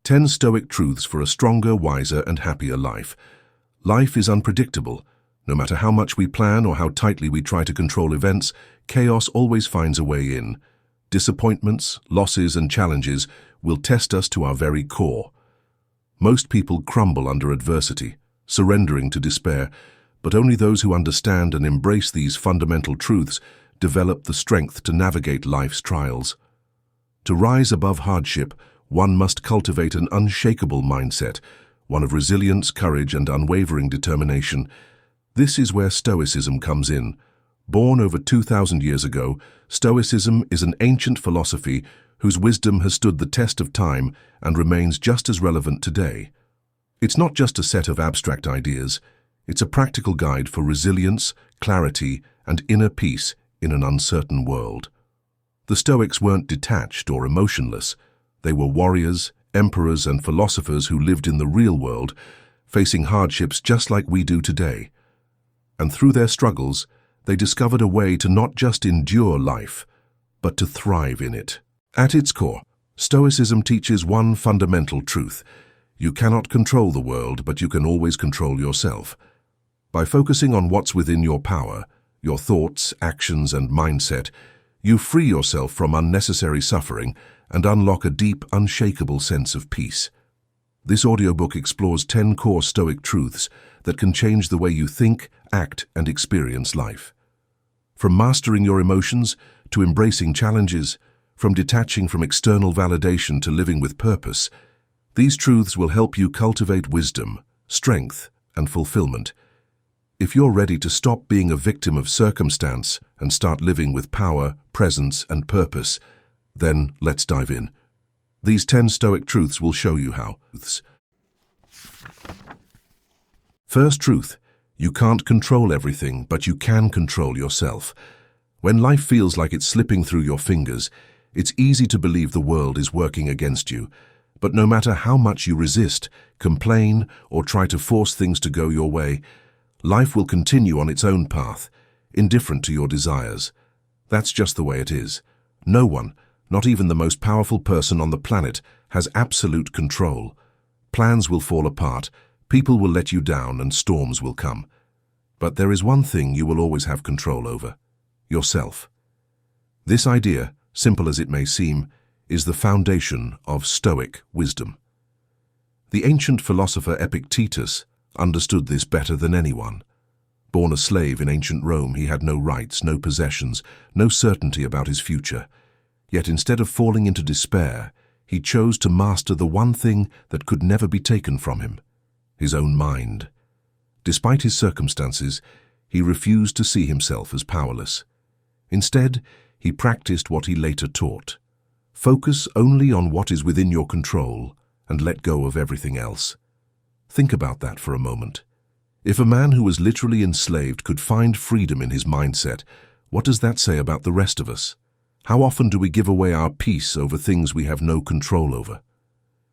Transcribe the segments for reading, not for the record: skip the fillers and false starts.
10 Stoic truths for a stronger, wiser, and happier life. Life is unpredictable. No matter how much we plan or how tightly we try to control events, chaos always finds a way in. Disappointments, losses, and challenges will test us to our very core. Most people crumble under adversity, surrendering to despair, but only those who understand and embrace these fundamental truths develop the strength to navigate life's trials. To rise above hardship, one must cultivate an unshakable mindset, one of resilience, courage, and unwavering determination. This is where Stoicism comes in. Born over 2,000 years ago, Stoicism is an ancient philosophy whose wisdom has stood the test of time and remains just as relevant today. It's not just a set of abstract ideas, it's a practical guide for resilience, clarity, and inner peace in an uncertain world. The Stoics weren't detached or emotionless. They were warriors, emperors, and philosophers who lived in the real world, facing hardships just like we do today. And through their struggles, they discovered a way to not just endure life, but to thrive in it. At its core, Stoicism teaches one fundamental truth. You cannot control the world, but you can always control yourself. By focusing on what's within your power, your thoughts, actions, and mindset, you free yourself from unnecessary suffering and unlock a deep, unshakable sense of peace. This audiobook explores 10 core Stoic truths that can change the way you think, act, and experience life. From mastering your emotions to embracing challenges, from detaching from external validation to living with purpose, these truths will help you cultivate wisdom, strength, and fulfillment. If you're ready to stop being a victim of circumstance and start living with power, presence, and purpose, then let's dive in. These 10 Stoic truths will show you how. First truth, you can't control everything, but you can control yourself. When life feels like it's slipping through your fingers, it's easy to believe the world is working against you. But no matter how much you resist, complain, or try to force things to go your way, life will continue on its own path, indifferent to your desires. That's just the way it is. No one, not even the most powerful person on the planet, has absolute control. Plans will fall apart, people will let you down, and storms will come. But there is one thing you will always have control over: yourself. This idea, simple as it may seem, is the foundation of Stoic wisdom. The ancient philosopher Epictetus understood this better than anyone. Born a slave in ancient Rome, he had no rights, no possessions, no certainty about his future. Yet instead of falling into despair, he chose to master the one thing that could never be taken from him: his own mind. Despite his circumstances, he refused to see himself as powerless. Instead, he practiced what he later taught: focus only on what is within your control and let go of everything else. Think about that for a moment. If a man who was literally enslaved could find freedom in his mindset, what does that say about the rest of us? How often do we give away our peace over things we have no control over?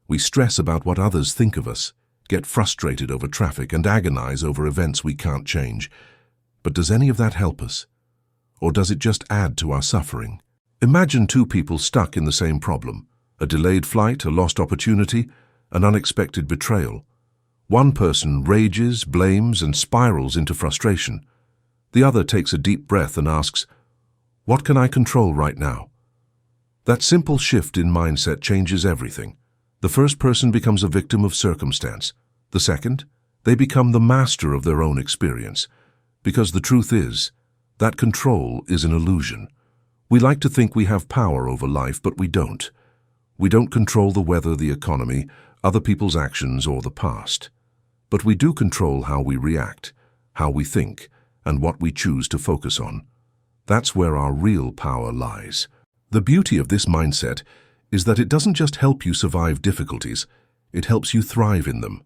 We stress about what others think of us, get frustrated over traffic, and agonize over events we can't change. But does any of that help us? Or does it just add to our suffering? Imagine two people stuck in the same problem: a delayed flight, a lost opportunity, an unexpected betrayal. One person rages, blames, and spirals into frustration. The other takes a deep breath and asks, "What can I control right now?" That simple shift in mindset changes everything. The first person becomes a victim of circumstance. The second, they become the master of their own experience. Because the truth is, that control is an illusion. We like to think we have power over life, but we don't. We don't control the weather, the economy, other people's actions, or the past. But we do control how we react, how we think, and what we choose to focus on. That's where our real power lies. The beauty of this mindset is that it doesn't just help you survive difficulties, it helps you thrive in them.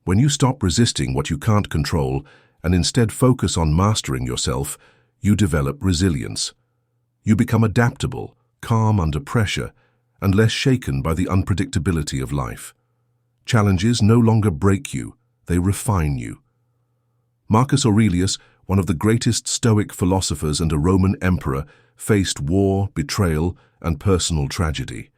When you stop resisting what you can't control and instead focus on mastering yourself, you develop resilience. You become adaptable, calm under pressure, and less shaken by the unpredictability of life. Challenges no longer break you, they refine you. Marcus Aurelius, one of the greatest Stoic philosophers and a Roman emperor, faced war, betrayal, and personal tragedy.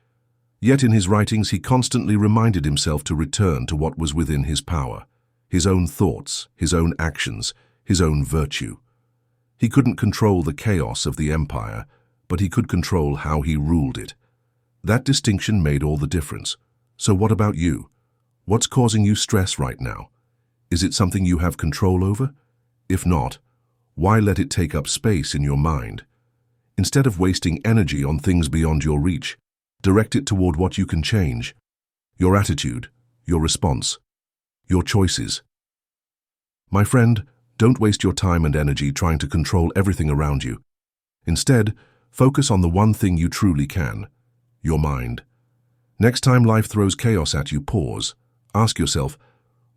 Yet in his writings he constantly reminded himself to return to what was within his power, his own thoughts, his own actions, his own virtue. He couldn't control the chaos of the empire, but he could control how he ruled it. That distinction made all the difference. So what about you? What's causing you stress right now? Is it something you have control over? If not, why let it take up space in your mind? Instead of wasting energy on things beyond your reach, direct it toward what you can change. Your attitude, your response, your choices. My friend, don't waste your time and energy trying to control everything around you. Instead, focus on the one thing you truly can, your mind. Next time life throws chaos at you, pause. Ask yourself,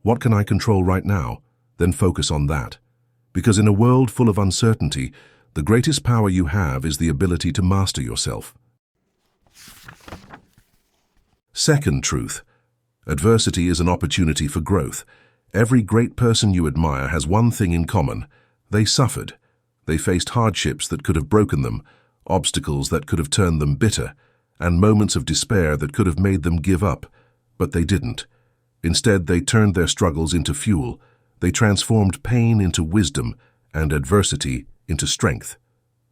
what can I control right now? Then focus on that. Because in a world full of uncertainty, the greatest power you have is the ability to master yourself. Second truth. Adversity is an opportunity for growth. Every great person you admire has one thing in common. They suffered. They faced hardships that could have broken them, obstacles that could have turned them bitter, and moments of despair that could have made them give up. But they didn't. Instead, they turned their struggles into fuel. They transformed pain into wisdom and adversity into strength.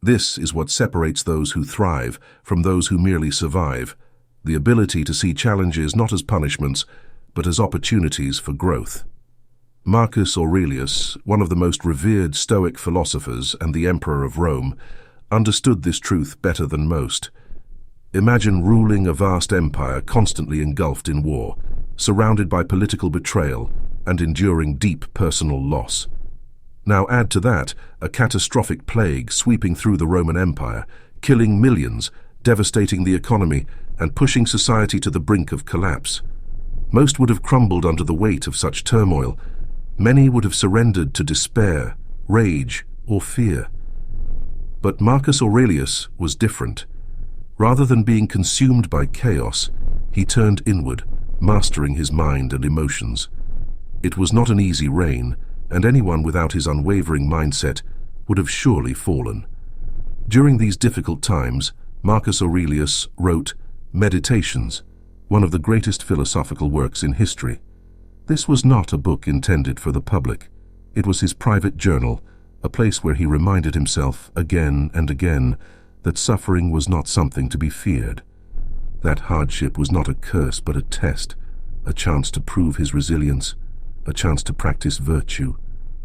This is what separates those who thrive from those who merely survive. The ability to see challenges not as punishments, but as opportunities for growth. Marcus Aurelius, one of the most revered Stoic philosophers and the Emperor of Rome, understood this truth better than most. Imagine ruling a vast empire constantly engulfed in war, surrounded by political betrayal and enduring deep personal loss. Now add to that a catastrophic plague sweeping through the Roman Empire, killing millions, devastating the economy, and pushing society to the brink of collapse. Most would have crumbled under the weight of such turmoil. Many would have surrendered to despair, rage, or fear. But Marcus Aurelius was different. Rather than being consumed by chaos, he turned inward, mastering his mind and emotions. It was not an easy reign, and anyone without his unwavering mindset would have surely fallen. During these difficult times, Marcus Aurelius wrote Meditations, one of the greatest philosophical works in history. This was not a book intended for the public. It was his private journal, a place where he reminded himself again and again that suffering was not something to be feared. That hardship was not a curse but a test, a chance to prove his resilience, a chance to practice virtue,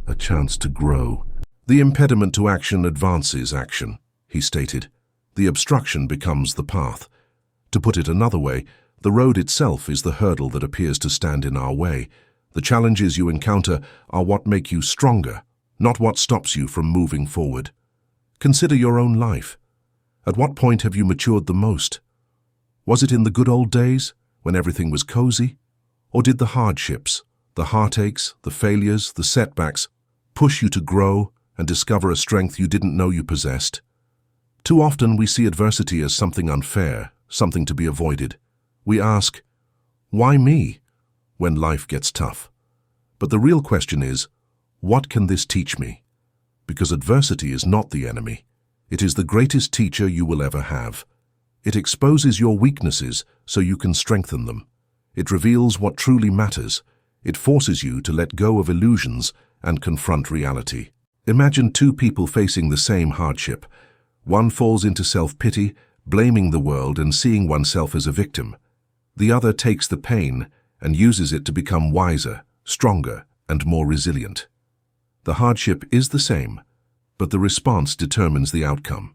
a chance to grow. The impediment to action advances action, he stated. The obstruction becomes the path. To put it another way, the road itself is the hurdle that appears to stand in our way. The challenges you encounter are what make you stronger, not what stops you from moving forward. Consider your own life. At what point have you matured the most? Was it in the good old days, when everything was cozy? Or did the hardships, the heartaches, the failures, the setbacks push you to grow and discover a strength you didn't know you possessed? Too often we see adversity as something unfair, something to be avoided. We ask, why me, when life gets tough? But the real question is, what can this teach me? Because adversity is not the enemy. It is the greatest teacher you will ever have. It exposes your weaknesses so you can strengthen them. It reveals what truly matters. It forces you to let go of illusions and confront reality. Imagine two people facing the same hardship. One falls into self-pity, blaming the world and seeing oneself as a victim. The other takes the pain and uses it to become wiser, stronger, and more resilient. The hardship is the same, but the response determines the outcome.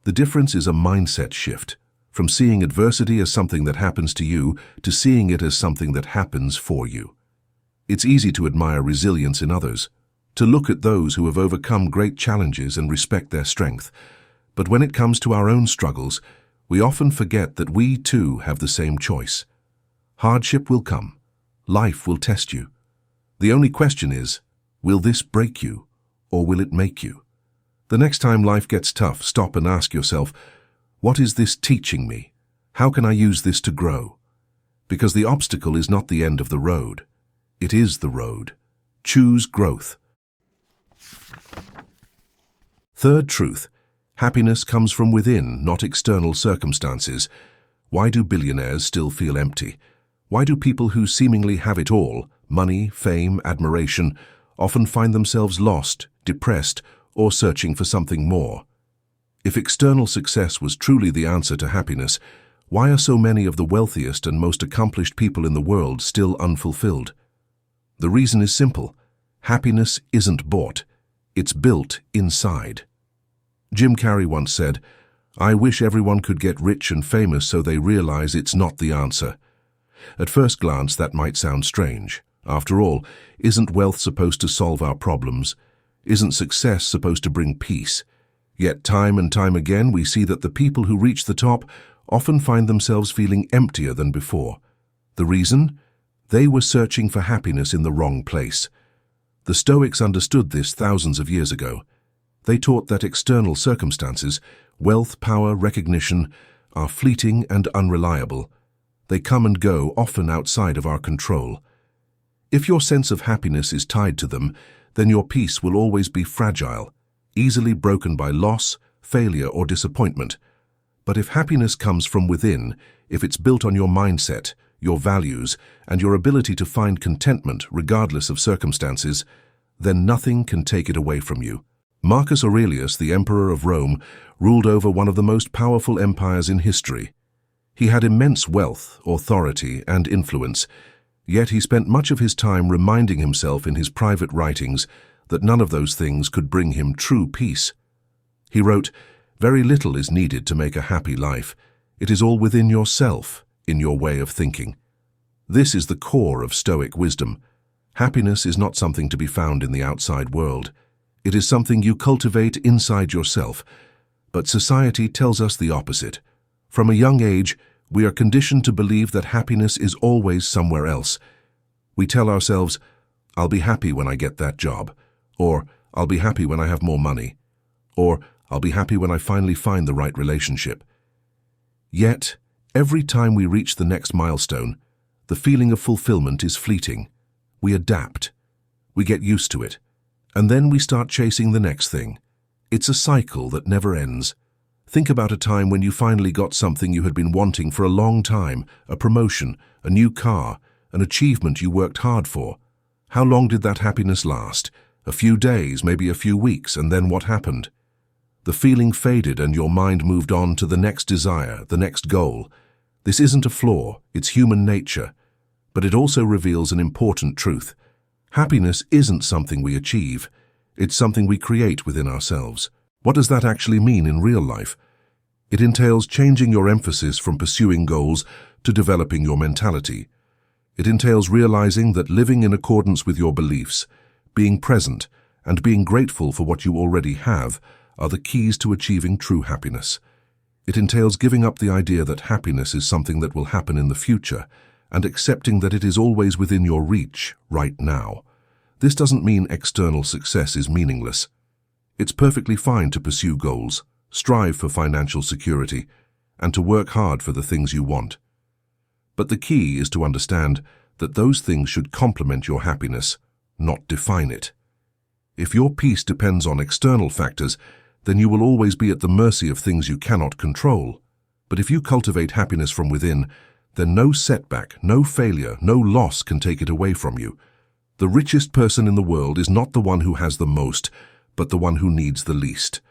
The difference is a mindset shift, from seeing adversity as something that happens to you to seeing it as something that happens for you. It's easy to admire resilience in others, to look at those who have overcome great challenges and respect their strength. But when it comes to our own struggles, we often forget that we too have the same choice. Hardship will come. Life will test you. The only question is, will this break you, or will it make you? The next time life gets tough, stop and ask yourself, what is this teaching me? How can I use this to grow? Because the obstacle is not the end of the road. It is the road. Choose growth. Third truth. Happiness comes from within, not external circumstances. Why do billionaires still feel empty? Why do people who seemingly have it all, money, fame, admiration, often find themselves lost, depressed, or searching for something more? If external success was truly the answer to happiness, why are so many of the wealthiest and most accomplished people in the world still unfulfilled? The reason is simple. Happiness isn't bought. It's built inside. Jim Carrey once said, "I wish everyone could get rich and famous so they realize it's not the answer." At first glance, that might sound strange. After all, isn't wealth supposed to solve our problems? Isn't success supposed to bring peace? Yet time and time again, we see that the people who reach the top often find themselves feeling emptier than before. The reason? They were searching for happiness in the wrong place. The Stoics understood this thousands of years ago. They taught that external circumstances, wealth, power, recognition, are fleeting and unreliable. They come and go, often outside of our control. If your sense of happiness is tied to them, then your peace will always be fragile, easily broken by loss, failure, or disappointment. But if happiness comes from within, if it's built on your mindset, your values, and your ability to find contentment regardless of circumstances, then nothing can take it away from you. Marcus Aurelius, the emperor of Rome, ruled over one of the most powerful empires in history. He had immense wealth, authority, and influence, yet he spent much of his time reminding himself in his private writings that none of those things could bring him true peace. He wrote, "Very little is needed to make a happy life. It is all within yourself, in your way of thinking." This is the core of Stoic wisdom. Happiness is not something to be found in the outside world. It is something you cultivate inside yourself. But society tells us the opposite. From a young age, we are conditioned to believe that happiness is always somewhere else. We tell ourselves, "I'll be happy when I get that job," or "I'll be happy when I have more money," or "I'll be happy when I finally find the right relationship." Yet, every time we reach the next milestone, the feeling of fulfillment is fleeting. We adapt. We get used to it. And then we start chasing the next thing. It's a cycle that never ends. Think about a time when you finally got something you had been wanting for a long time, a promotion, a new car, an achievement you worked hard for. How long did that happiness last? A few days, maybe a few weeks, and then what happened? The feeling faded and your mind moved on to the next desire, the next goal. This isn't a flaw, it's human nature. But it also reveals an important truth. Happiness isn't something we achieve. It's something we create within ourselves. What does that actually mean in real life? It entails changing your emphasis from pursuing goals to developing your mentality. It entails realizing that living in accordance with your beliefs, being present, and being grateful for what you already have are the keys to achieving true happiness. It entails giving up the idea that happiness is something that will happen in the future and accepting that it is always within your reach right now. This doesn't mean external success is meaningless. It's perfectly fine to pursue goals, strive for financial security, and to work hard for the things you want. But the key is to understand that those things should complement your happiness, not define it. If your peace depends on external factors, then you will always be at the mercy of things you cannot control. But if you cultivate happiness from within, then no setback, no failure, no loss can take it away from you. The richest person in the world is not the one who has the most, but the one who needs the least.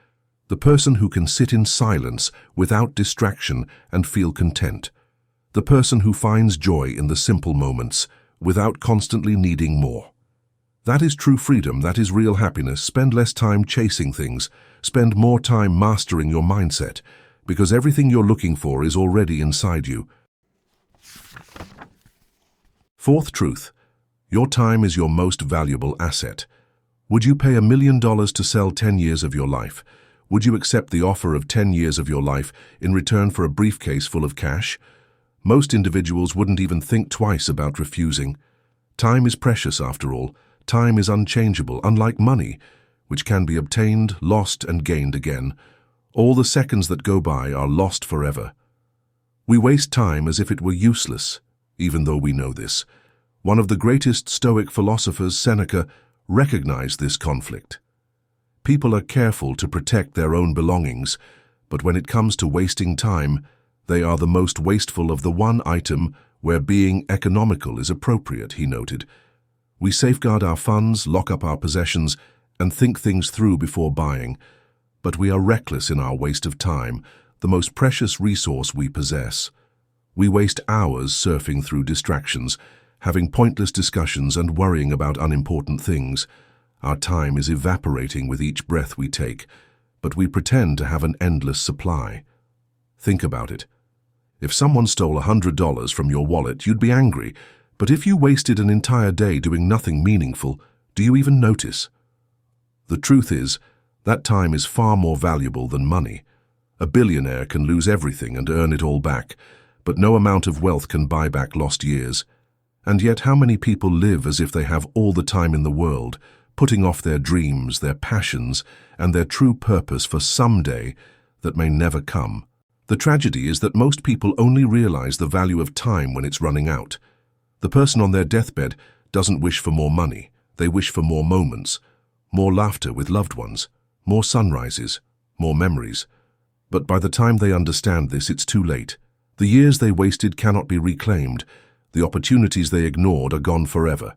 The person who can sit in silence without distraction and feel content. The person who finds joy in the simple moments without constantly needing more. That is true freedom, that is real happiness. Spend less time chasing things. Spend more time mastering your mindset, because everything you're looking for is already inside you. Fourth truth, your time is your most valuable asset. Would you pay $1 million to sell 10 years of your life? Would you accept the offer of 10 years of your life in return for a briefcase full of cash? Most individuals wouldn't even think twice about refusing. Time is precious after all. Time is unchangeable, unlike money, which can be obtained, lost, and gained again. All the seconds that go by are lost forever. We waste time as if it were useless, even though we know this. One of the greatest Stoic philosophers, Seneca, recognized this conflict. People are careful to protect their own belongings, but when it comes to wasting time, They are the most wasteful of the one item where being economical is appropriate, he noted. We safeguard our funds, lock up our possessions, and think things through before buying. But we are reckless in our waste of time, the most precious resource we possess. We waste hours surfing through distractions, having pointless discussions and worrying about unimportant things. Our time is evaporating with each breath we take, but we pretend to have an endless supply. Think about it. If someone stole $100 from your wallet, you'd be angry, but if you wasted an entire day doing nothing meaningful, do you even notice? The truth is, that time is far more valuable than money. A billionaire can lose everything and earn it all back, but no amount of wealth can buy back lost years. And yet how many people live as if they have all the time in the world, putting off their dreams, their passions, and their true purpose for some day that may never come? The tragedy is that most people only realize the value of time when it's running out. The person on their deathbed doesn't wish for more money. They wish for more moments, more laughter with loved ones, more sunrises, more memories. But by the time they understand this, it's too late. The years they wasted cannot be reclaimed. The opportunities they ignored are gone forever.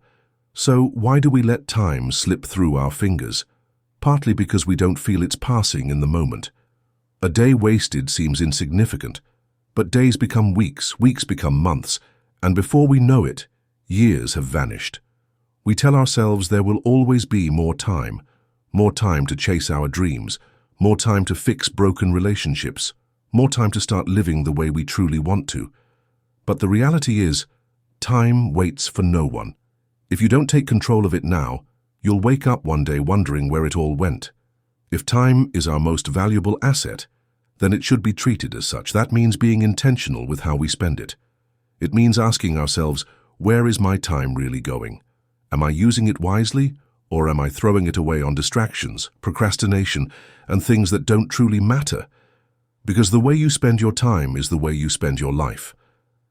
So why do we let time slip through our fingers? Partly because we don't feel it's passing in the moment. A day wasted seems insignificant, but days become weeks, weeks become months, and before we know it, years have vanished. We tell ourselves there will always be more time to chase our dreams, more time to fix broken relationships, more time to start living the way we truly want to. But the reality is, time waits for no one. If you don't take control of it now, you'll wake up one day wondering where it all went. If time is our most valuable asset, then it should be treated as such. That means being intentional with how we spend it. It means asking ourselves, where is my time really going? Am I using it wisely, or am I throwing it away on distractions, procrastination, and things that don't truly matter? Because the way you spend your time is the way you spend your life.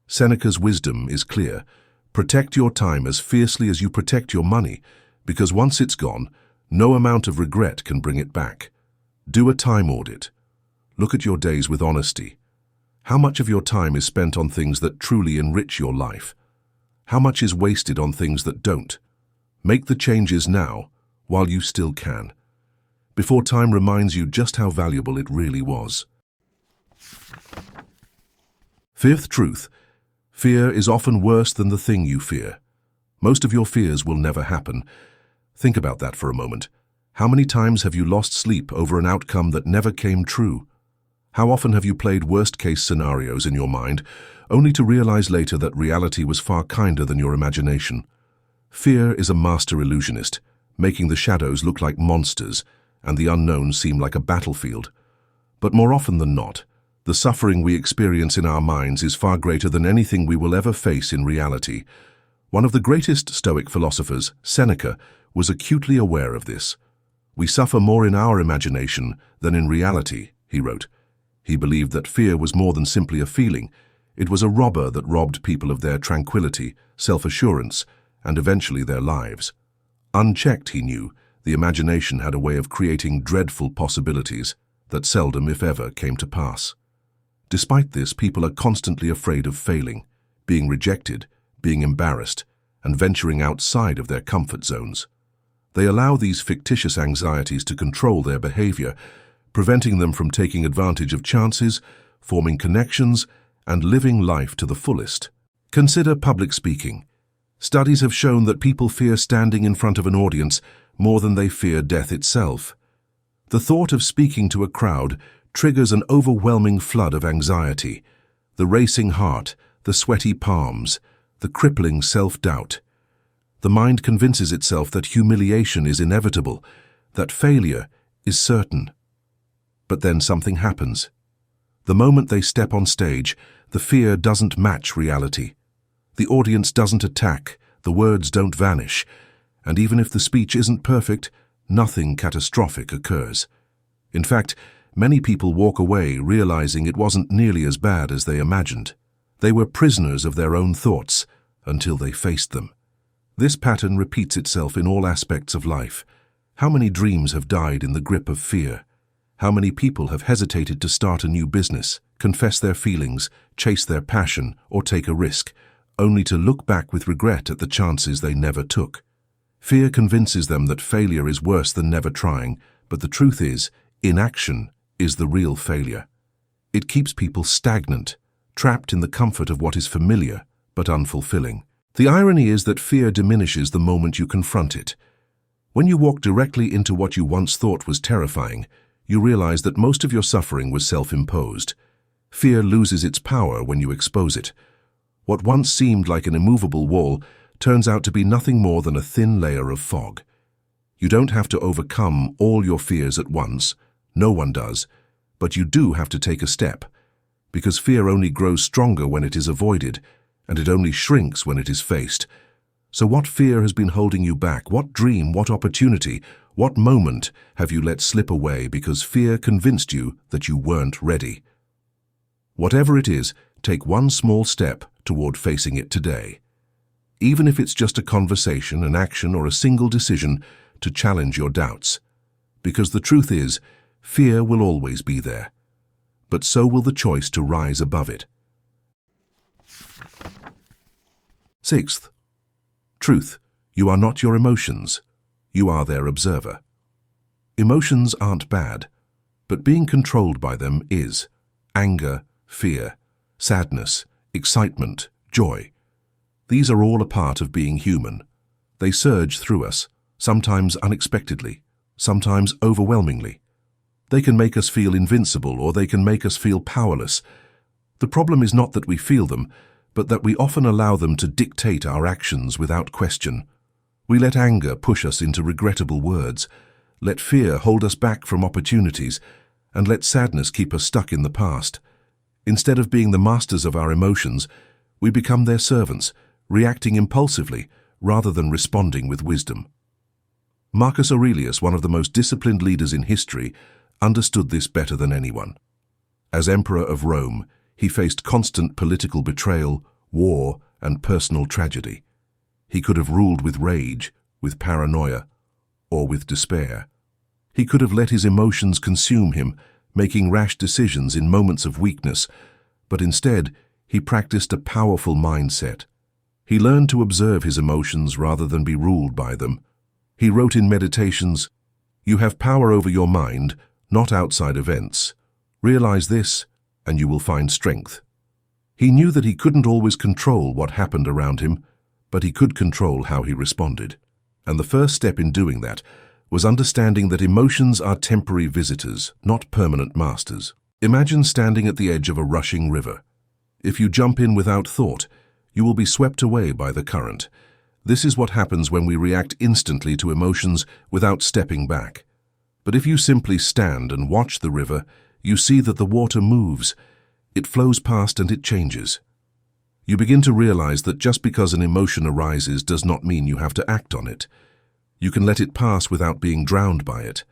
Seneca's wisdom is clear. Protect your time as fiercely as you protect your money, because once it's gone, no amount of regret can bring it back. Do a time audit. Look at your days with honesty. How much of your time is spent on things that truly enrich your life? How much is wasted on things that don't? Make the changes now, while you still can, before time reminds you just how valuable it really was. Fifth truth. Fear is often worse than the thing you fear. Most of your fears will never happen. Think about that for a moment. How many times have you lost sleep over an outcome that never came true? How often have you played worst-case scenarios in your mind, only to realize later that reality was far kinder than your imagination? Fear is a master illusionist, making the shadows look like monsters and the unknown seem like a battlefield. But more often than not, the suffering we experience in our minds is far greater than anything we will ever face in reality. One of the greatest Stoic philosophers, Seneca, was acutely aware of this. "We suffer more in our imagination than in reality," he wrote. He believed that fear was more than simply a feeling. It was a robber that robbed people of their tranquility, self-assurance, and eventually their lives. Unchecked, he knew, the imagination had a way of creating dreadful possibilities that seldom, if ever, came to pass. Despite this, people are constantly afraid of failing, being rejected, being embarrassed, and venturing outside of their comfort zones. They allow these fictitious anxieties to control their behavior, preventing them from taking advantage of chances, forming connections, and living life to the fullest. Consider public speaking. Studies have shown that people fear standing in front of an audience more than they fear death itself. The thought of speaking to a crowd triggers an overwhelming flood of anxiety, the racing heart, the sweaty palms, the crippling self-doubt. The mind convinces itself that humiliation is inevitable, that failure is certain. But then something happens. The moment they step on stage, the fear doesn't match reality. The audience doesn't attack, the words don't vanish, and even if the speech isn't perfect, nothing catastrophic occurs. In fact, many people walk away realizing it wasn't nearly as bad as they imagined. They were prisoners of their own thoughts until they faced them. This pattern repeats itself in all aspects of life. How many dreams have died in the grip of fear? How many people have hesitated to start a new business, confess their feelings, chase their passion, or take a risk, only to look back with regret at the chances they never took? Fear convinces them that failure is worse than never trying, but the truth is, inaction is the real failure. It keeps people stagnant, trapped in the comfort of what is familiar but unfulfilling. The irony is that fear diminishes the moment you confront it. When you walk directly into what you once thought was terrifying, you realize that most of your suffering was self-imposed. Fear loses its power when you expose it. What once seemed like an immovable wall turns out to be nothing more than a thin layer of fog. You don't have to overcome all your fears at once. No one does. But you do have to take a step, because fear only grows stronger when it is avoided, and it only shrinks when it is faced. So what fear has been holding you back? What dream, what opportunity, what moment have you let slip away because fear convinced you that you weren't ready? Whatever it is, take one small step toward facing it today. Even if it's just a conversation, an action, or a single decision to challenge your doubts. Because the truth is, fear will always be there, but so will the choice to rise above it. Sixth, truth. You are not your emotions. You are their observer. Emotions aren't bad, but being controlled by them is. Anger, fear, sadness, excitement, joy. These are all a part of being human. They surge through us, sometimes unexpectedly, sometimes overwhelmingly. They can make us feel invincible, or they can make us feel powerless. The problem is not that we feel them, but that we often allow them to dictate our actions without question. We let anger push us into regrettable words, let fear hold us back from opportunities, and let sadness keep us stuck in the past. Instead of being the masters of our emotions, we become their servants, reacting impulsively rather than responding with wisdom. Marcus Aurelius, one of the most disciplined leaders in history, understood this better than anyone. As Emperor of Rome, he faced constant political betrayal, war, and personal tragedy. He could have ruled with rage, with paranoia, or with despair. He could have let his emotions consume him, making rash decisions in moments of weakness, but instead, he practiced a powerful mindset. He learned to observe his emotions rather than be ruled by them. He wrote in Meditations, "You have power over your mind, not outside events. Realize this, and you will find strength." He knew that he couldn't always control what happened around him, but he could control how he responded. And the first step in doing that was understanding that emotions are temporary visitors, not permanent masters. Imagine standing at the edge of a rushing river. If you jump in without thought, you will be swept away by the current. This is what happens when we react instantly to emotions without stepping back. But if you simply stand and watch the river, you see that the water moves. It flows past and it changes. You begin to realize that just because an emotion arises does not mean you have to act on it. You can let it pass without being drowned by it.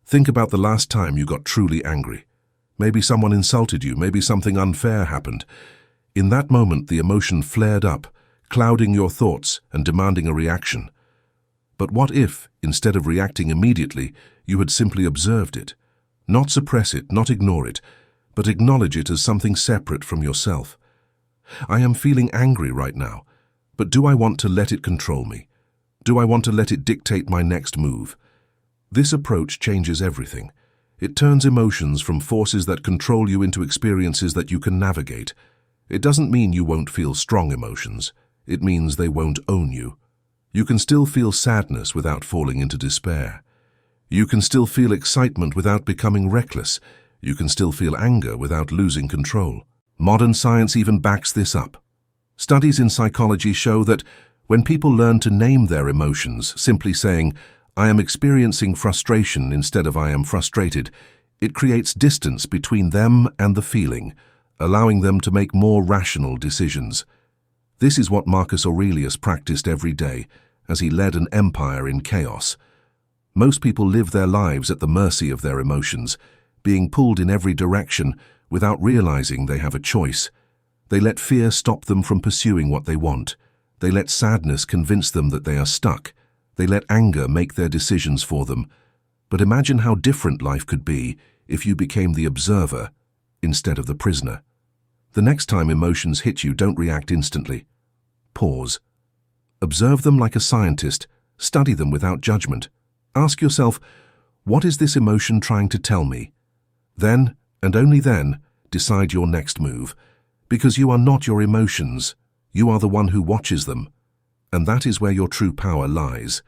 Think about the last time you got truly angry. Maybe someone insulted you, maybe something unfair happened. In that moment, the emotion flared up, clouding your thoughts and demanding a reaction. But what if, instead of reacting immediately, you had simply observed it? Not suppress it, not ignore it, but acknowledge it as something separate from yourself. I am feeling angry right now, but do I want to let it control me? Do I want to let it dictate my next move? This approach changes everything. It turns emotions from forces that control you into experiences that you can navigate. It doesn't mean you won't feel strong emotions. It means they won't own you. You can still feel sadness without falling into despair. You can still feel excitement without becoming reckless. You can still feel anger without losing control. Modern science even backs this up. Studies in psychology show that when people learn to name their emotions, simply saying, "I am experiencing frustration" instead of "I am frustrated," it creates distance between them and the feeling, allowing them to make more rational decisions. This is what Marcus Aurelius practiced every day as he led an empire in chaos. Most people live their lives at the mercy of their emotions, being pulled in every direction without realizing they have a choice. They let fear stop them from pursuing what they want. They let sadness convince them that they are stuck. They let anger make their decisions for them. But imagine how different life could be if you became the observer instead of the prisoner. The next time emotions hit you, don't react instantly. Pause. Observe them like a scientist. Study them without judgment. Ask yourself, what is this emotion trying to tell me? Then, and only then, decide your next move. Because you are not your emotions. You are the one who watches them. And that is where your true power lies.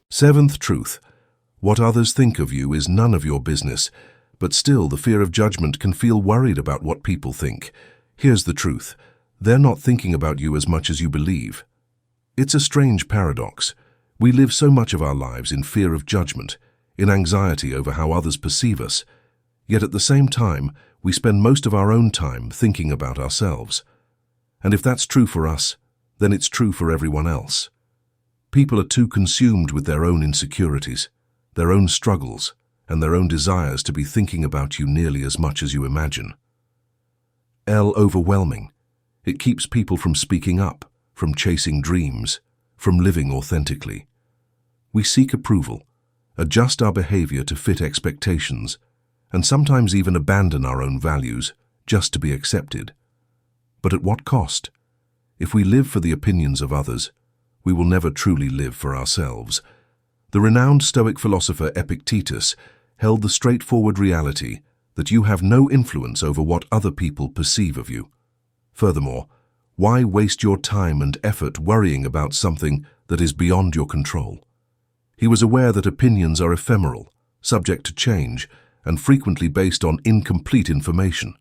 Seventh truth. What others think of you is none of your business, but still the fear of judgment can feel worried about what people think. Here's the truth. They're not thinking about you as much as you believe. It's a strange paradox. We live so much of our lives in fear of judgment, in anxiety over how others perceive us. Yet at the same time, we spend most of our own time thinking about ourselves. And if that's true for us, then it's true for everyone else. People are too consumed with their own insecurities, their own struggles, and their own desires to be thinking about you nearly as much as you imagine. Overwhelming. It keeps people from speaking up, from chasing dreams, from living authentically. We seek approval, adjust our behavior to fit expectations, and sometimes even abandon our own values just to be accepted. But at what cost? If we live for the opinions of others, we will never truly live for ourselves. The renowned Stoic philosopher Epictetus held the straightforward reality that you have no influence over what other people perceive of you. Furthermore, why waste your time and effort worrying about something that is beyond your control? He was aware that opinions are ephemeral, subject to change, and frequently based on incomplete information.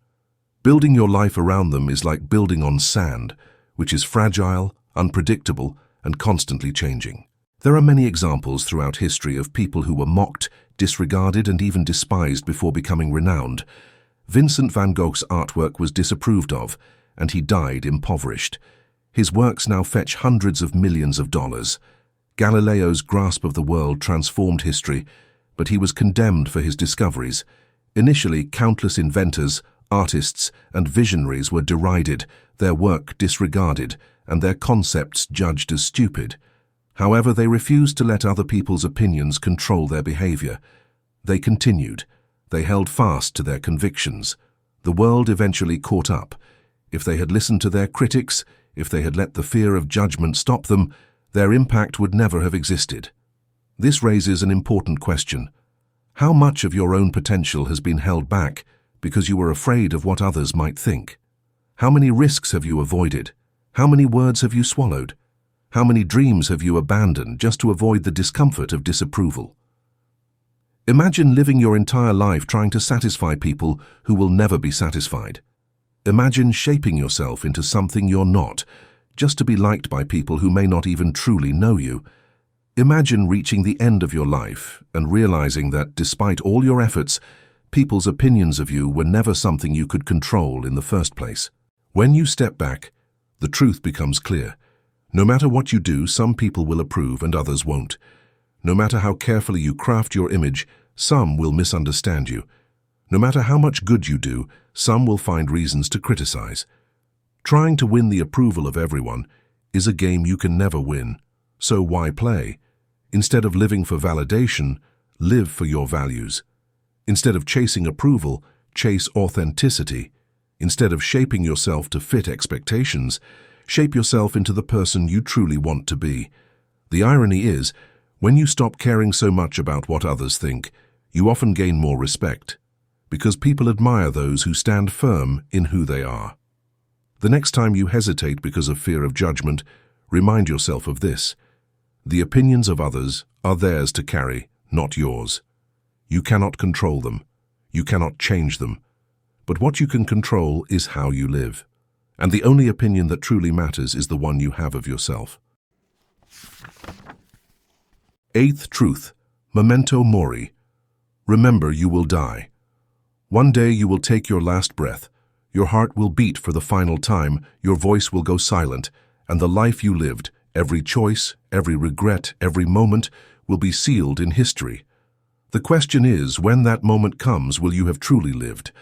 Building your life around them is like building on sand, which is fragile, unpredictable, and constantly changing. There are many examples throughout history of people who were mocked, disregarded, and even despised before becoming renowned. Vincent van Gogh's artwork was disapproved of, and he died impoverished. His works now fetch hundreds of millions of dollars. Galileo's grasp of the world transformed history, but he was condemned for his discoveries. Initially, countless inventors, artists, and visionaries were derided, their work disregarded, and their concepts judged as stupid. However, they refused to let other people's opinions control their behavior. They continued. They held fast to their convictions. The world eventually caught up. If they had listened to their critics, if they had let the fear of judgment stop them, their impact would never have existed. This raises an important question. How much of your own potential has been held back because you were afraid of what others might think? How many risks have you avoided? How many words have you swallowed? How many dreams have you abandoned just to avoid the discomfort of disapproval? Imagine living your entire life trying to satisfy people who will never be satisfied. Imagine shaping yourself into something you're not, just to be liked by people who may not even truly know you. Imagine reaching the end of your life and realizing that despite all your efforts, people's opinions of you were never something you could control in the first place. When you step back, the truth becomes clear. No matter what you do, some people will approve and others won't. No matter how carefully you craft your image, some will misunderstand you. No matter how much good you do, some will find reasons to criticize. Trying to win the approval of everyone is a game you can never win. So why play? Instead of living for validation, live for your values. Instead of chasing approval, chase authenticity. Instead of shaping yourself to fit expectations, shape yourself into the person you truly want to be. The irony is, when you stop caring so much about what others think, you often gain more respect, because people admire those who stand firm in who they are. The next time you hesitate because of fear of judgment, remind yourself of this. The opinions of others are theirs to carry, not yours. You cannot control them. You cannot change them. But what you can control is how you live. And the only opinion that truly matters is the one you have of yourself. Eighth truth, Memento Mori. Remember, you will die. One day you will take your last breath. Your heart will beat for the final time, your voice will go silent, and the life you lived, every choice, every regret, every moment, will be sealed in history. The question is, when that moment comes, will you have truly lived?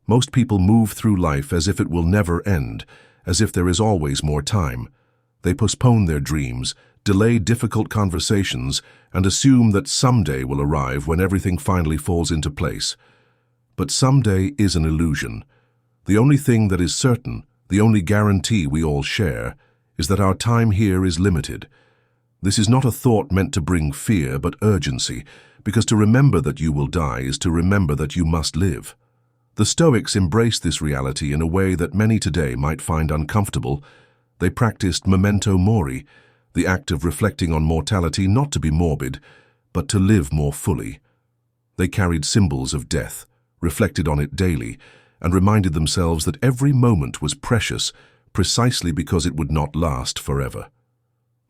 Most people move through life as if it will never end, as if there is always more time. They postpone their dreams, delay difficult conversations, and assume that someday will arrive when everything finally falls into place. But someday is an illusion. The only thing that is certain, the only guarantee we all share, is that our time here is limited. This is not a thought meant to bring fear, but urgency, because to remember that you will die is to remember that you must live. The Stoics embraced this reality in a way that many today might find uncomfortable. They practiced Memento Mori, the act of reflecting on mortality not to be morbid, but to live more fully. They carried symbols of death, reflected on it daily, and reminded themselves that every moment was precious precisely because it would not last forever.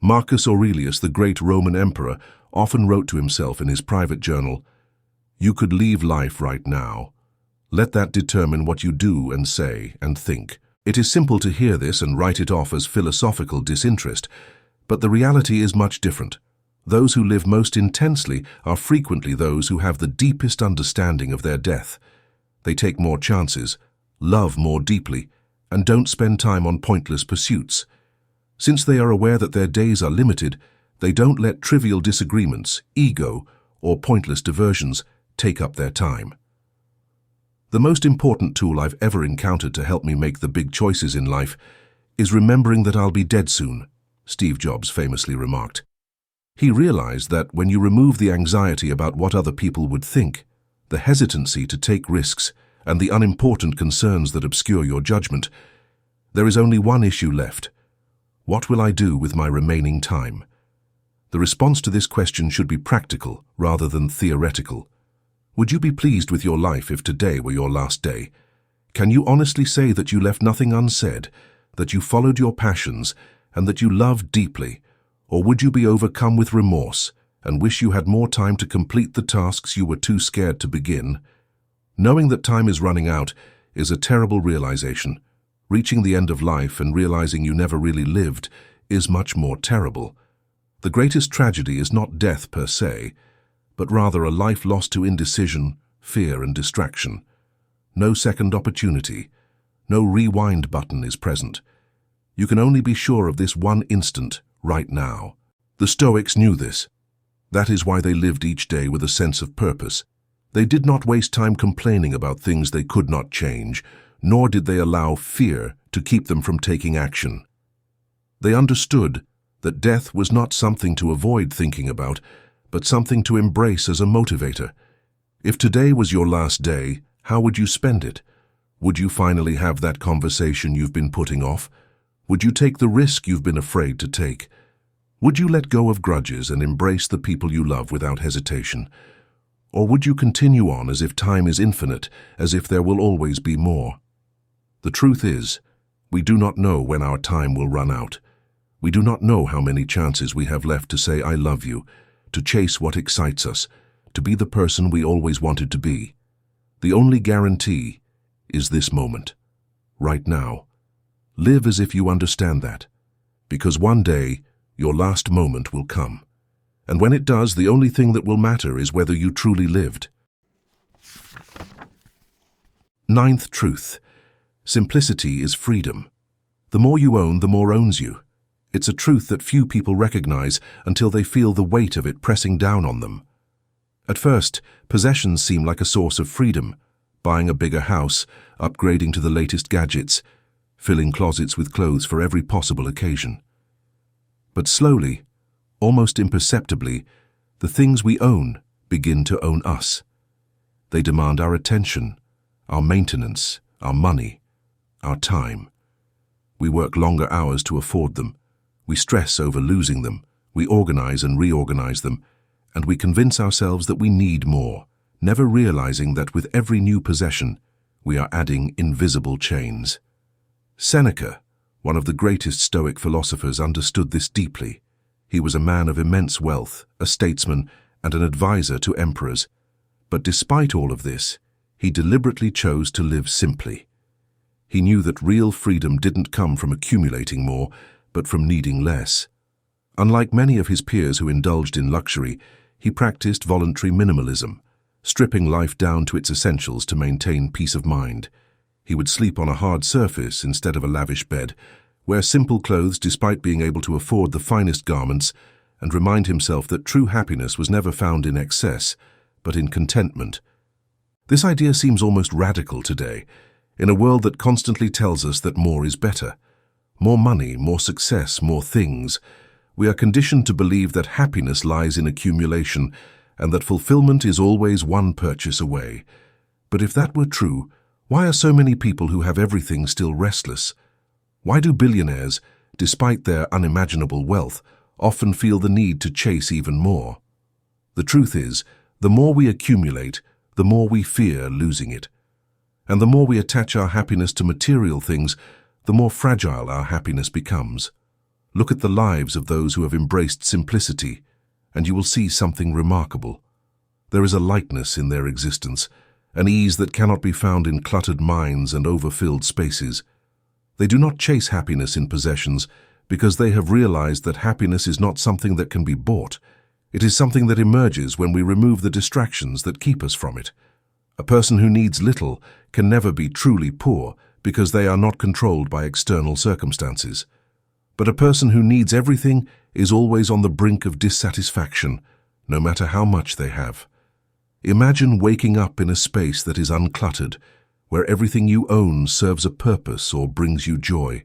Marcus Aurelius, the great Roman emperor, often wrote to himself in his private journal, "You could leave life right now. Let that determine what you do and say and think." It is simple to hear this and write it off as philosophical disinterest, but the reality is much different. Those who live most intensely are frequently those who have the deepest understanding of their death. They take more chances, love more deeply, and don't spend time on pointless pursuits. Since they are aware that their days are limited, they don't let trivial disagreements, ego, or pointless diversions take up their time. The most important tool I've ever encountered to help me make the big choices in life is remembering that I'll be dead soon, Steve Jobs famously remarked. He realized that when you remove the anxiety about what other people would think, the hesitancy to take risks, and the unimportant concerns that obscure your judgment, there is only one issue left. What will I do with my remaining time? The response to this question should be practical rather than theoretical. Would you be pleased with your life if today were your last day? Can you honestly say that you left nothing unsaid, that you followed your passions, and that you loved deeply? Or would you be overcome with remorse and wish you had more time to complete the tasks you were too scared to begin? Knowing that time is running out is a terrible realization. Reaching the end of life and realizing you never really lived is much more terrible. The greatest tragedy is not death per se, but rather a life lost to indecision, fear, and distraction. No second opportunity, no rewind button is present. You can only be sure of this one instant, right now. The Stoics knew this. That is why they lived each day with a sense of purpose. They did not waste time complaining about things they could not change, nor did they allow fear to keep them from taking action. They understood that death was not something to avoid thinking about, but something to embrace as a motivator. If today was your last day, how would you spend it? Would you finally have that conversation you've been putting off? Would you take the risk you've been afraid to take? Would you let go of grudges and embrace the people you love without hesitation? Or would you continue on as if time is infinite, as if there will always be more? The truth is, we do not know when our time will run out. We do not know how many chances we have left to say I love you, to chase what excites us, to be the person we always wanted to be. The only guarantee is this moment, right now. Live as if you understand that, because one day your last moment will come. And when it does, the only thing that will matter is whether you truly lived. Ninth truth. Simplicity is freedom. The more you own, the more owns you. It's a truth that few people recognize until they feel the weight of it pressing down on them. At first, possessions seem like a source of freedom. Buying a bigger house, upgrading to the latest gadgets, filling closets with clothes for every possible occasion. But slowly, almost imperceptibly, the things we own begin to own us. They demand our attention, our maintenance, our money, our time. We work longer hours to afford them. We stress over losing them. We organize and reorganize them. And we convince ourselves that we need more, never realizing that with every new possession, we are adding invisible chains. Seneca, one of the greatest Stoic philosophers, understood this deeply. He was a man of immense wealth, a statesman, and an advisor to emperors. But despite all of this, he deliberately chose to live simply. He knew that real freedom didn't come from accumulating more, but from needing less. Unlike many of his peers who indulged in luxury, he practiced voluntary minimalism, stripping life down to its essentials to maintain peace of mind. He would sleep on a hard surface instead of a lavish bed, wear simple clothes despite being able to afford the finest garments, and remind himself that true happiness was never found in excess, but in contentment. This idea seems almost radical today, in a world that constantly tells us that more is better. More money, more success, more things. We are conditioned to believe that happiness lies in accumulation, and that fulfillment is always one purchase away. But if that were true, why are so many people who have everything still restless? Why do billionaires, despite their unimaginable wealth, often feel the need to chase even more? The truth is, the more we accumulate, the more we fear losing it. And the more we attach our happiness to material things, the more fragile our happiness becomes. Look at the lives of those who have embraced simplicity, and you will see something remarkable. There is a lightness in their existence, an ease that cannot be found in cluttered minds and overfilled spaces. They do not chase happiness in possessions because they have realized that happiness is not something that can be bought. It is something that emerges when we remove the distractions that keep us from it. A person who needs little can never be truly poor because they are not controlled by external circumstances. But a person who needs everything is always on the brink of dissatisfaction, no matter how much they have. Imagine waking up in a space that is uncluttered, where everything you own serves a purpose or brings you joy.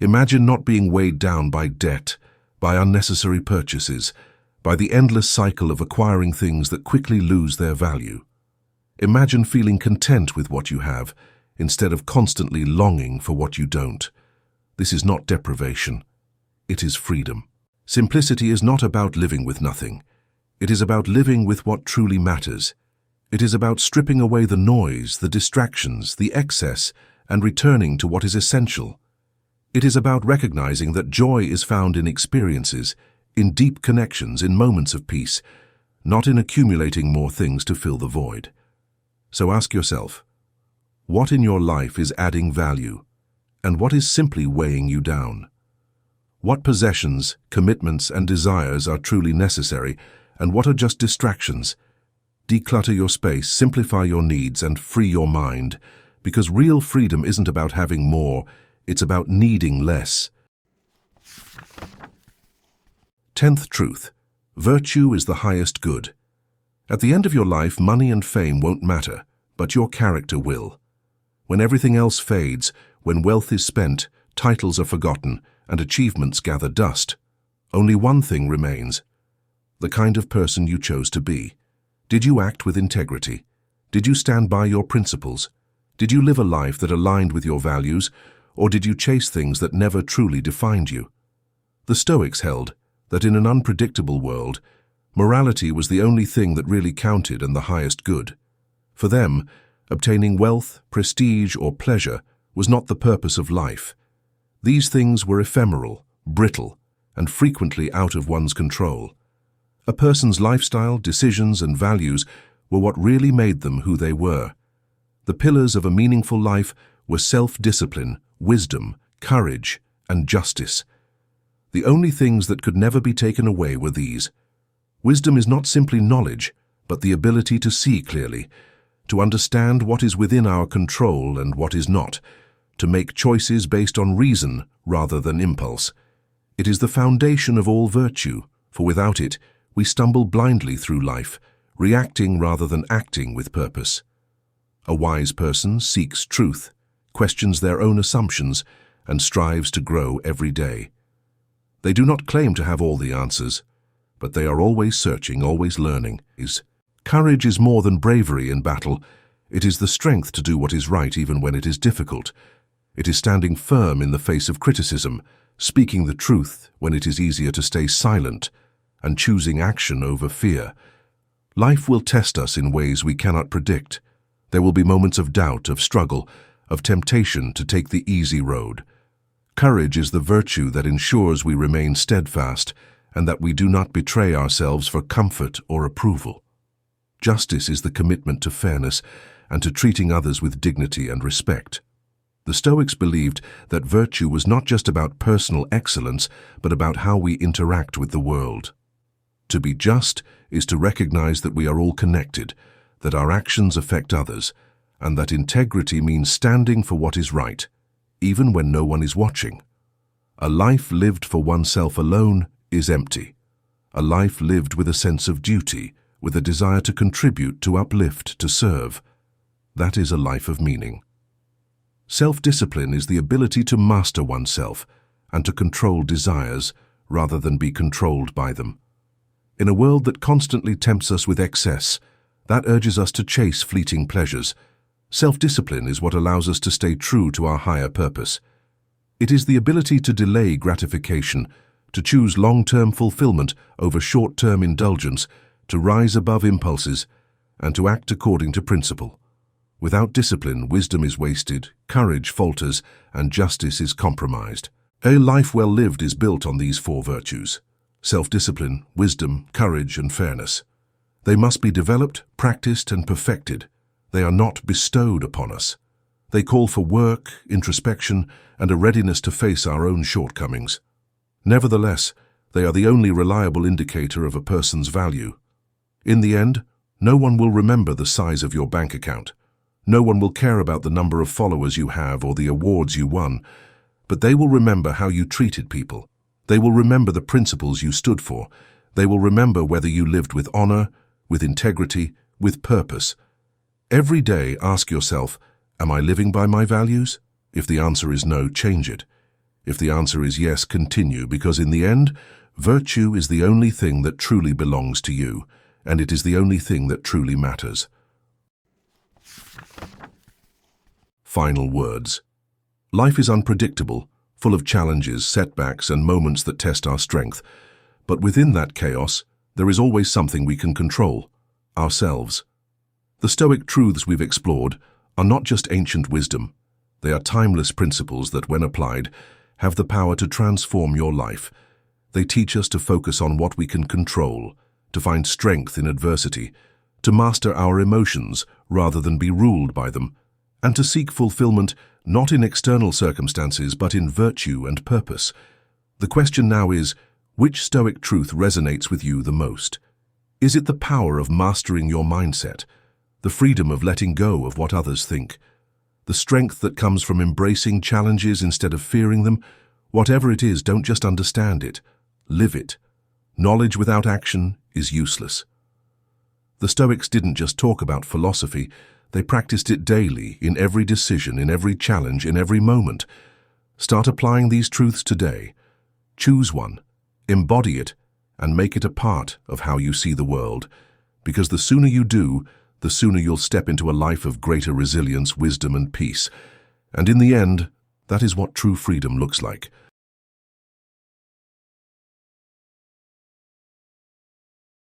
Imagine not being weighed down by debt, by unnecessary purchases, by the endless cycle of acquiring things that quickly lose their value. Imagine feeling content with what you have, instead of constantly longing for what you don't. This is not deprivation. It is freedom. Simplicity is not about living with nothing. It is about living with what truly matters. It is about stripping away the noise, the distractions, the excess, and returning to what is essential. It is about recognizing that joy is found in experiences, in deep connections, in moments of peace, not in accumulating more things to fill the void. So ask yourself, what in your life is adding value, and what is simply weighing you down? What possessions, commitments, and desires are truly necessary, and what are just distractions? Declutter your space, simplify your needs, and free your mind, because real freedom isn't about having more, it's about needing less. 10th truth. Virtue is the highest good. At the end of your life, money and fame won't matter, but your character will. When everything else fades, when wealth is spent, titles are forgotten, and achievements gather dust, only one thing remains: the kind of person you chose to be. Did you act with integrity? Did you stand by your principles? Did you live a life that aligned with your values, or did you chase things that never truly defined you? The Stoics held that in an unpredictable world, morality was the only thing that really counted and the highest good. For them, obtaining wealth, prestige, or pleasure was not the purpose of life. These things were ephemeral, brittle, and frequently out of one's control. A person's lifestyle, decisions, and values were what really made them who they were. The pillars of a meaningful life were self-discipline, wisdom, courage, and justice. The only things that could never be taken away were these. Wisdom is not simply knowledge, but the ability to see clearly, to understand what is within our control and what is not, to make choices based on reason rather than impulse. It is the foundation of all virtue, for without it, we stumble blindly through life, reacting rather than acting with purpose. A wise person seeks truth, questions their own assumptions, and strives to grow every day. They do not claim to have all the answers, but they are always searching, always learning. Courage is more than bravery in battle. It is the strength to do what is right even when it is difficult. It is standing firm in the face of criticism, speaking the truth when it is easier to stay silent, and choosing action over fear. Life will test us in ways we cannot predict. There will be moments of doubt, of struggle, of temptation to take the easy road. Courage is the virtue that ensures we remain steadfast and that we do not betray ourselves for comfort or approval. Justice is the commitment to fairness and to treating others with dignity and respect. The Stoics believed that virtue was not just about personal excellence, but about how we interact with the world. To be just is to recognize that we are all connected, that our actions affect others, and that integrity means standing for what is right, even when no one is watching. A life lived for oneself alone is empty. A life lived with a sense of duty, with a desire to contribute, to uplift, to serve. That is a life of meaning. Self-discipline is the ability to master oneself and to control desires rather than be controlled by them. In a world that constantly tempts us with excess, that urges us to chase fleeting pleasures, self-discipline is what allows us to stay true to our higher purpose. It is the ability to delay gratification, to choose long-term fulfillment over short-term indulgence, to rise above impulses, and to act according to principle. Without discipline, wisdom is wasted, courage falters, and justice is compromised. A life well lived is built on these four virtues: self-discipline, wisdom, courage, and fairness. They must be developed, practiced, and perfected. They are not bestowed upon us. They call for work, introspection, and a readiness to face our own shortcomings. Nevertheless, they are the only reliable indicator of a person's value. In the end, no one will remember the size of your bank account. No one will care about the number of followers you have or the awards you won, but they will remember how you treated people. They will remember the principles you stood for. They will remember whether you lived with honor, with integrity, with purpose. Every day, ask yourself, am I living by my values? If the answer is no, change it. If the answer is yes, continue, because in the end, virtue is the only thing that truly belongs to you, and it is the only thing that truly matters. Final words. Life is unpredictable, full of challenges, setbacks, and moments that test our strength. But within that chaos, there is always something we can control: ourselves. The Stoic truths we've explored are not just ancient wisdom. They are timeless principles that, when applied, have the power to transform your life. They teach us to focus on what we can control, to find strength in adversity, to master our emotions rather than be ruled by them, and to seek fulfillment not in external circumstances but in virtue and purpose. The question now is, which Stoic truth resonates with you the most? Is it the power of mastering your mindset, the freedom of letting go of what others think, the strength that comes from embracing challenges instead of fearing them? Whatever it is, don't just understand it, live it. Knowledge without action is useless. The Stoics didn't just talk about philosophy, they practiced it daily, in every decision, in every challenge, in every moment. Start applying these truths today. Choose one, embody it, and make it a part of how you see the world. Because the sooner you do, the sooner you'll step into a life of greater resilience, wisdom, and peace. And in the end, that is what true freedom looks like.